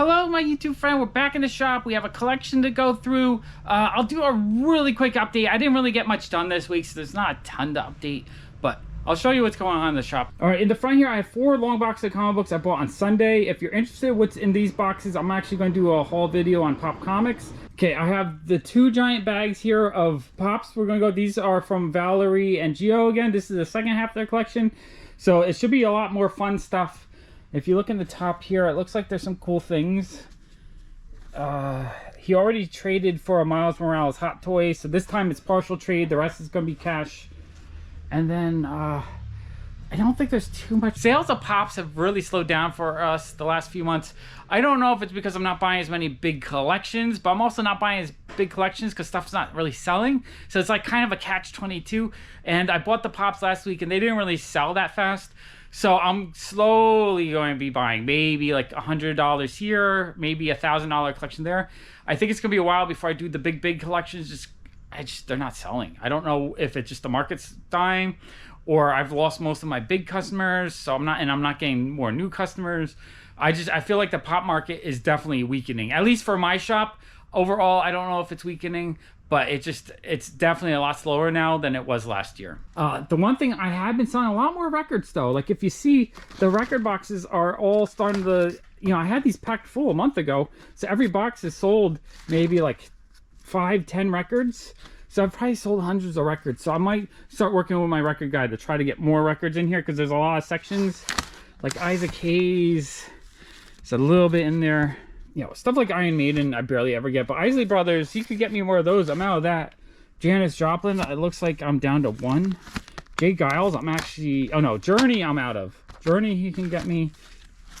Hello, my YouTube friend. We're back in the shop. We have a collection to go through. I'll do a really quick update. I didn't really get much done this week, so there's not a ton to update, but I'll show you what's going on in the shop. All right, in the front here, I have 4 long boxes of comic books I bought on Sunday. If you're interested in what's in these boxes, I'm actually going to do a haul video on Pop Comics. Okay, I have the 2 giant bags here of Pops. We're going to go, these are from Valerie and Gio again. This is the second half of their collection, so it should be a lot more fun stuff. If you look in the top here, it looks like there's some cool things. He already traded for a Miles Morales Hot Toy, so this time it's partial trade. The rest is going to be cash. And then I don't think there's too much. Sales of Pops have really slowed down for us the last few months. I don't know if it's because I'm not buying as many big collections, but I'm also not buying as big collections because stuff's not really selling. So it's like kind of a catch-22. And I bought the Pops last week and they didn't really sell that fast. So I'm slowly going to be buying maybe like $100 here, maybe $1,000 collection there. I think it's going to be a while before I do the big collections. They're not selling. I don't know if it's just the market's dying or I've lost most of my big customers. So I'm not getting more new customers. I feel like the Pop market is definitely weakening, at least for my shop. Overall, I don't know if it's weakening, but it's definitely a lot slower now than it was last year. The one thing, I have been selling a lot more records though. Like if you see, the record boxes are all starting to, I had these packed full a month ago. So every box is sold maybe like 5-10 records. So I've probably sold hundreds of records. So I might start working with my record guy to try to get more records in here because there's a lot of sections. Like Isaac Hayes, it's a little bit in there. Stuff like Iron Maiden, I barely ever get. But Isley Brothers, you could get me more of those. I'm out of that. Janis Joplin, it looks like I'm down to 1. Jay Giles, I'm actually... Oh, no. Journey, I'm out of. Journey, he can get me.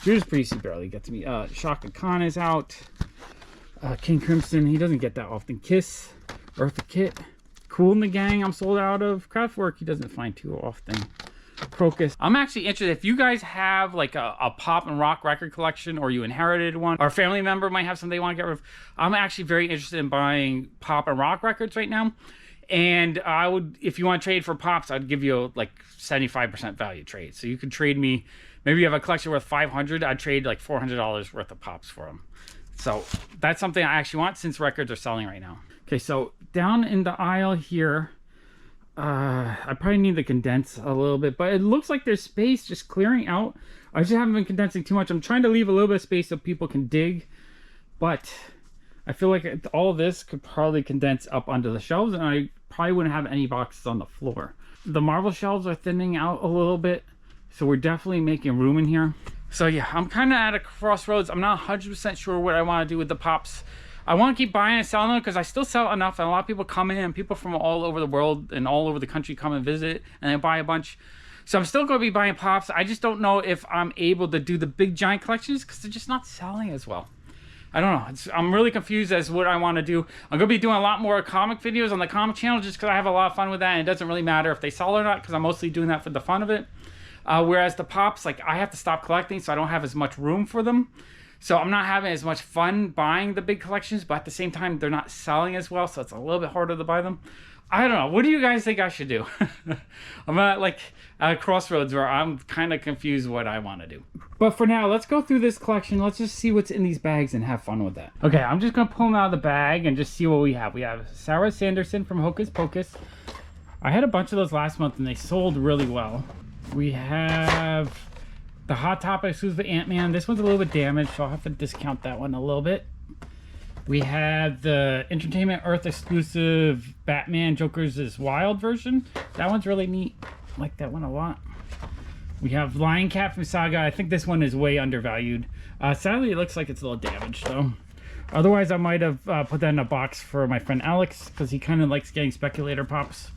Judas Priest, he barely gets me. Shaka Khan is out. King Crimson, he doesn't get that often. Kiss, Eartha Kitt. Cool in the Gang, I'm sold out of. Kraftwerk, he doesn't find too often. Crocus. I'm actually interested if you guys have like a pop and rock record collection, or you inherited one, or a family member might have something they want to get rid of. I'm actually very interested in buying pop and rock records right now, and I would, if you want to trade for Pops, I'd give you like 75% value trade. So you could trade me, maybe you have a collection worth 500, I'd trade like $400 worth of Pops for them. So that's something I actually want since records are selling right now. Okay, so down in the aisle here, I probably need to condense a little bit, but it looks like there's space just clearing out. I just haven't been condensing too much. I'm trying to leave a little bit of space so people can dig, but I feel like all of this could probably condense up onto the shelves, and I probably wouldn't have any boxes on the floor. The Marvel shelves are thinning out a little bit, so we're definitely making room in here. So yeah, I'm kind of at a crossroads. I'm not 100% sure what I want to do with the Pops. I want to keep buying and selling them because I still sell enough, and a lot of people come in, and people from all over the world and all over the country come and visit, and they buy a bunch. So I'm still going to be buying Pops. I just don't know if I'm able to do the big giant collections because they're just not selling as well. I don't know. I'm really confused as what I want to do. I'm going to be doing a lot more comic videos on the comic channel just because I have a lot of fun with that, and it doesn't really matter if they sell or not because I'm mostly doing that for the fun of it. Whereas the Pops, like, I have to stop collecting, so I don't have as much room for them. So I'm not having as much fun buying the big collections, but at the same time, they're not selling as well, so it's a little bit harder to buy them. I don't know. What do you guys think I should do? I'm at like a crossroads where I'm kind of confused what I want to do. But for now, let's go through this collection. Let's just see what's in these bags and have fun with that. Okay, I'm just going to pull them out of the bag and just see what we have. We have Sarah Sanderson from Hocus Pocus. I had a bunch of those last month and they sold really well. We have the Hot Topic exclusive Ant-Man. This one's a little bit damaged, so I'll have to discount that one a little bit. We have the Entertainment Earth exclusive Batman Joker's is Wild version. That one's really neat. I like that one a lot. We have Lion Cat from Saga. I think this one is way undervalued. Sadly, it looks like it's a little damaged though. Otherwise, I might have put that in a box for my friend Alex because he kind of likes getting speculator pops.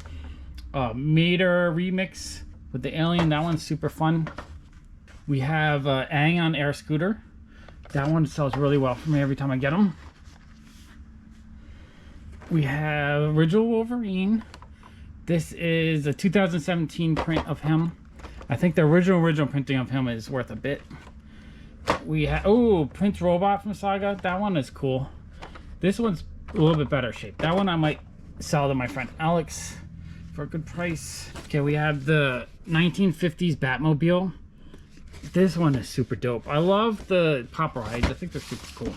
Mater remix with the alien. That one's super fun. We have Aang on Air Scooter. That one sells really well for me every time I get them. We have Original Wolverine. This is a 2017 print of him. I think the original printing of him is worth a bit. We have, oh, Prince Robot from Saga. That one is cool. This one's a little bit better shape. That one I might sell to my friend Alex for a good price. Okay, we have the 1950s Batmobile. This one is super dope. I love the pop rides. I think they're super cool.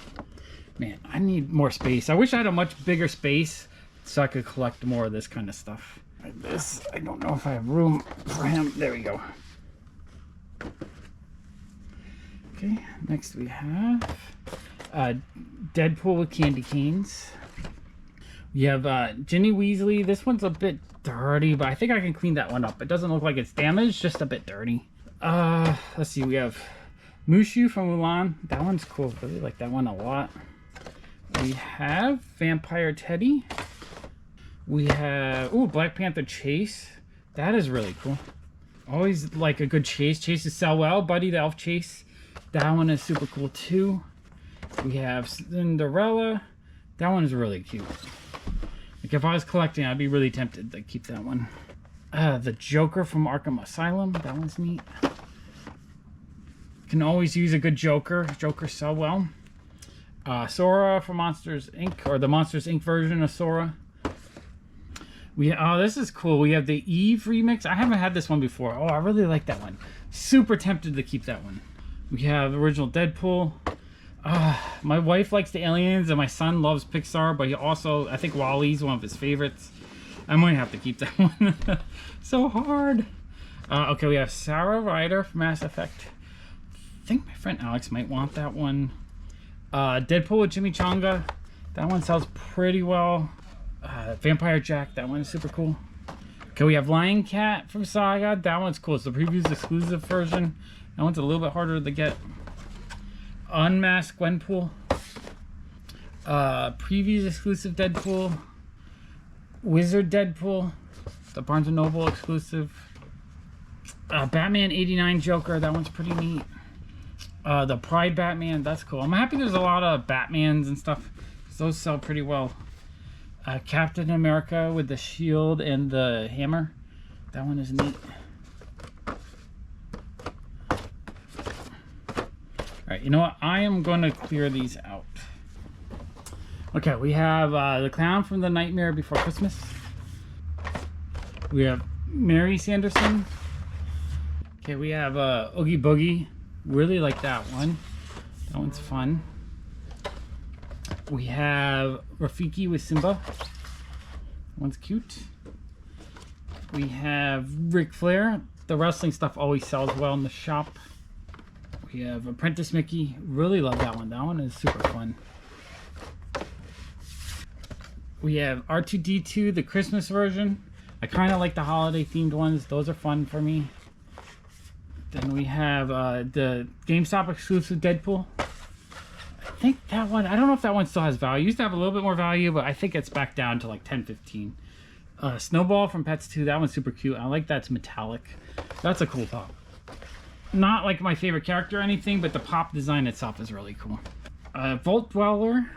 Man, I need more space. I wish I had a much bigger space so I could collect more of this kind of stuff. Like this, I don't know if I have room for him. There we go. Okay, next we have Deadpool with candy canes. We have Ginny Weasley. This one's a bit dirty, but I think I can clean that one up. It doesn't look like it's damaged, just a bit dirty. Let's see, we have Mushu from Mulan. That one's cool. Really like that one a lot. We have Vampire Teddy. We have, ooh, Black Panther Chase. That is really cool. Always like a good chase. Chases sell well. Buddy the Elf Chase. That one is super cool too. We have Cinderella. That one is really cute. Like if I was collecting, I'd be really tempted to keep that one. The Joker from Arkham Asylum. That one's neat. Can always use a good Joker. Joker sell well. Sora from Monsters Inc. Or the Monsters Inc. version of Sora. Oh, this is cool. We have the Eve remix. I haven't had this one before. Oh, I really like that one. Super tempted to keep that one. We have original Deadpool. My wife likes the aliens and my son loves Pixar, but he also, I think WALL-E's one of his favorites. I might have to keep that one. So hard. Okay, we have Sarah Ryder from Mass Effect. I think my friend Alex might want that one. Deadpool with Jimmy Changa. That one sells pretty well. Vampire Jack. That one is super cool. Okay, we have Lion Cat from Saga. That one's cool. It's the previews exclusive version. That one's a little bit harder to get. Unmasked Gwenpool. Previews exclusive Deadpool. Wizard Deadpool. The Barnes & Noble exclusive. Batman 89 Joker. That one's pretty neat. The Pride Batman. That's cool. I'm happy there's a lot of Batmans and stuff. Those sell pretty well. Captain America with the shield and the hammer. That one is neat. Alright, you know what? I am going to clear these out. Okay, we have the Clown from The Nightmare Before Christmas. We have Mary Sanderson. Okay, we have Oogie Boogie. Really like that one. That one's fun. We have Rafiki with Simba. That one's cute. We have Ric Flair. The wrestling stuff always sells well in the shop. We have Apprentice Mickey. Really love that one. That one is super fun. We have R2-D2, the Christmas version. I kind of like the holiday themed ones. Those are fun for me. Then we have the GameStop exclusive Deadpool. I think that one, I don't know if that one still has value. It used to have a little bit more value, but I think it's back down to like 10, 15. Snowball from Pets 2. That one's super cute. I like that's metallic. That's a cool pop. Not like my favorite character or anything, but the pop design itself is really cool. Vault Dweller.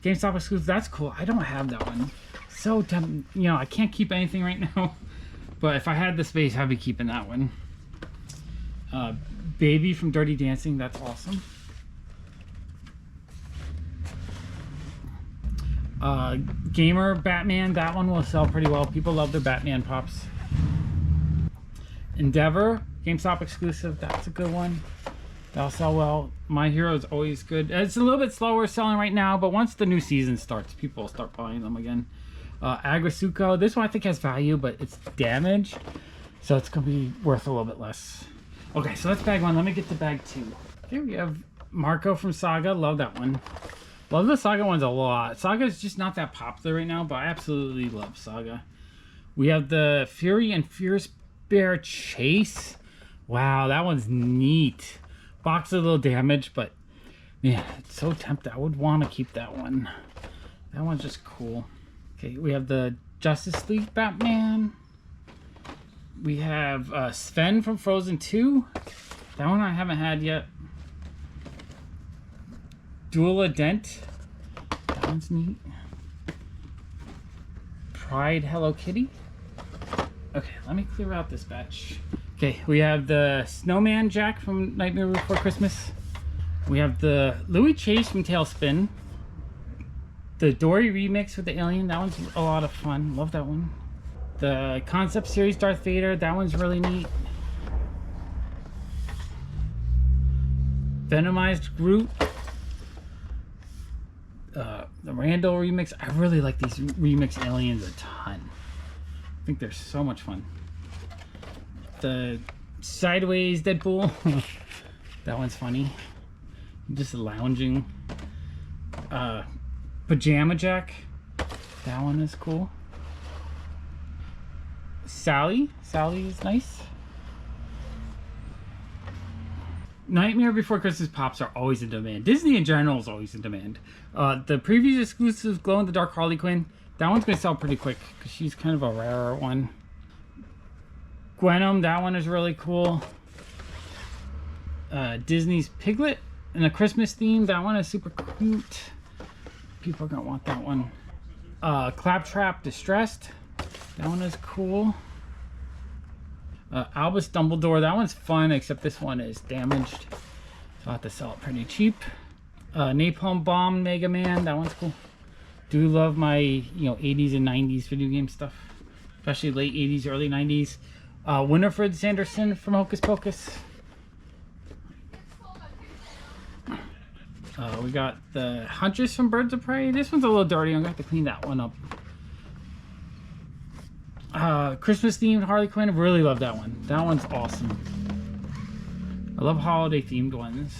GameStop exclusive. That's cool. I don't have that one. So, you know, I can't keep anything right now. But if I had the space, I'd be keeping that one. Baby from Dirty Dancing. That's awesome. Gamer Batman. That one will sell pretty well. People love their Batman pops. Endeavor. GameStop exclusive. That's a good one. That'll sell well. My Hero is always good. It's a little bit slower selling right now, but once the new season starts, people will start buying them again. Agrisuko. This one I think has value, but it's damaged, so it's going to be worth a little bit less. Okay, so that's bag one. Let me get to bag two. Here we have Marco from Saga. Love that one. Love the Saga ones a lot. Saga is just not that popular right now, but I absolutely love Saga. We have the Fury and Fierce Bear Chase. Wow, that one's neat. Box is a little damaged, but yeah, it's so tempting. I would want to keep that one. That one's just cool. Okay, we have the Justice League Batman. We have Sven from Frozen 2. That one I haven't had yet. Duela Dent. That one's neat. Pride Hello Kitty. Okay, let me clear out this batch. Okay, we have the Snowman Jack from Nightmare Before Christmas. We have the Louis Chase from Tailspin. The Dory remix with the alien. That one's a lot of fun. Love that one. The Concept Series Darth Vader. That one's really neat. Venomized Groot. The Randall remix. I really like these remix aliens a ton. I think they're so much fun. The Sideways Deadpool. That one's funny. Just lounging. Pajama Jack. That one is cool. Sally is nice. Nightmare Before Christmas Pops are always in demand. Disney in general is always in demand. The previous exclusive Glow in the Dark Harley Quinn, that one's gonna sell pretty quick because she's kind of a rarer one. Gwenum, that one is really cool. Disney's Piglet in a Christmas theme, that one is super cute. People are gonna want that one. Claptrap Distressed, that one is cool. Albus Dumbledore, that one's fun, except this one is damaged, so I'll have to sell it pretty cheap. Napalm Bomb Mega Man, that one's cool. Do love my 80s and 90s video game stuff, especially late 80s, early 90s. Winifred Sanderson from Hocus Pocus. We got the Huntress from Birds of Prey. This one's a little dirty, I'm gonna have to clean that one up. Christmas themed Harley Quinn, really love that one. That one's awesome. I love holiday themed ones.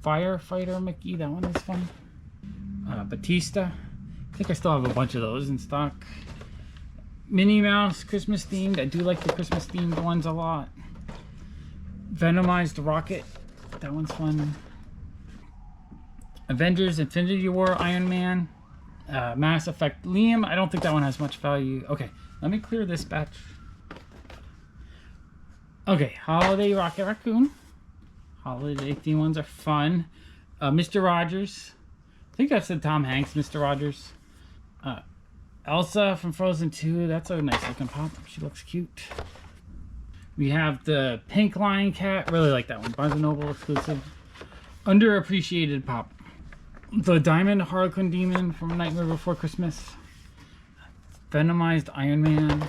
Firefighter Mickey, that one is fun. Batista, I think I still have a bunch of those in stock. Minnie Mouse Christmas themed, I do like the Christmas themed ones a lot. Venomized Rocket, that one's fun. Avengers Infinity War Iron Man. Mass Effect Liam, I don't think that one has much value. Okay, let me clear this batch. Okay, Holiday Rocket Raccoon. Holiday theme ones are fun. Mr. Rogers, I think that's the Tom Hanks Mr. Rogers. Elsa from Frozen 2, that's a nice looking pop, she looks cute. We have the Pink Lion Cat, really like that one, Barnes & Noble exclusive. Underappreciated pop. The Diamond Harlequin Demon from Nightmare Before Christmas. Venomized Iron Man.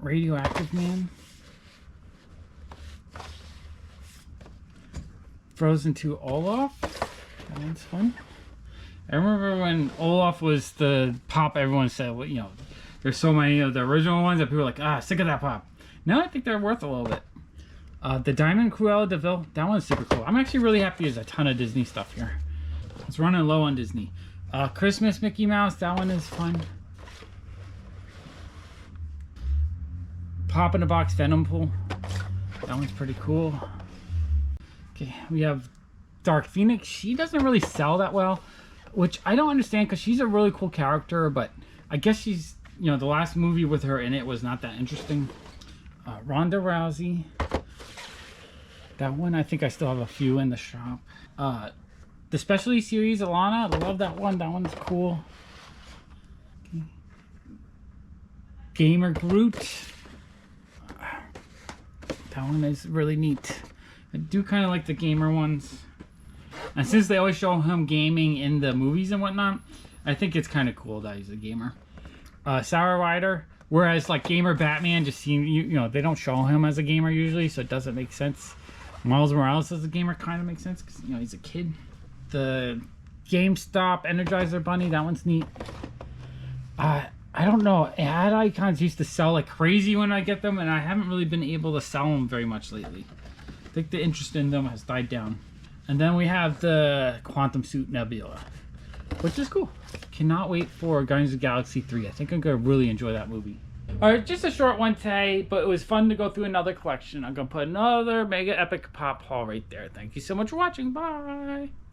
Radioactive Man. Frozen 2 Olaf. That one's fun. I remember when Olaf was the pop, everyone said, well, there's so many of the original ones that people were like, sick of that pop. Now I think they're worth a little bit. The Diamond Cruella de Vil, that one's super cool. I'm actually really happy there's a ton of Disney stuff here. It's running low on Disney. Christmas Mickey Mouse, that one is fun. Pop in a Box Venom Pool, that one's pretty cool. Okay, we have Dark Phoenix. She doesn't really sell that well, which I don't understand because she's a really cool character, but I guess she's, the last movie with her in it was not that interesting. Ronda Rousey. That one, I think I still have a few in the shop. The Specialty Series Alana, I love that one. That one's cool. Okay. Gamer Groot. That one is really neat. I do kind of like the gamer ones. And since they always show him gaming in the movies and whatnot, I think it's kind of cool that he's a gamer. Sour Rider. Whereas like gamer Batman just seem they don't show him as a gamer usually, so it doesn't make sense. Miles Morales as a gamer kind of makes sense because he's a kid. The GameStop Energizer Bunny, that one's neat. I don't know, ad icons used to sell like crazy when I get them, and I haven't really been able to sell them very much lately. I think the interest in them has died down. And then we have the Quantum Suit Nebula, which is cool. Cannot wait for Guardians of the Galaxy 3. I think I'm going to really enjoy that movie. Alright, just a short one today, but it was fun to go through another collection. I'm going to put another mega epic pop haul right there. Thank you so much for watching. Bye!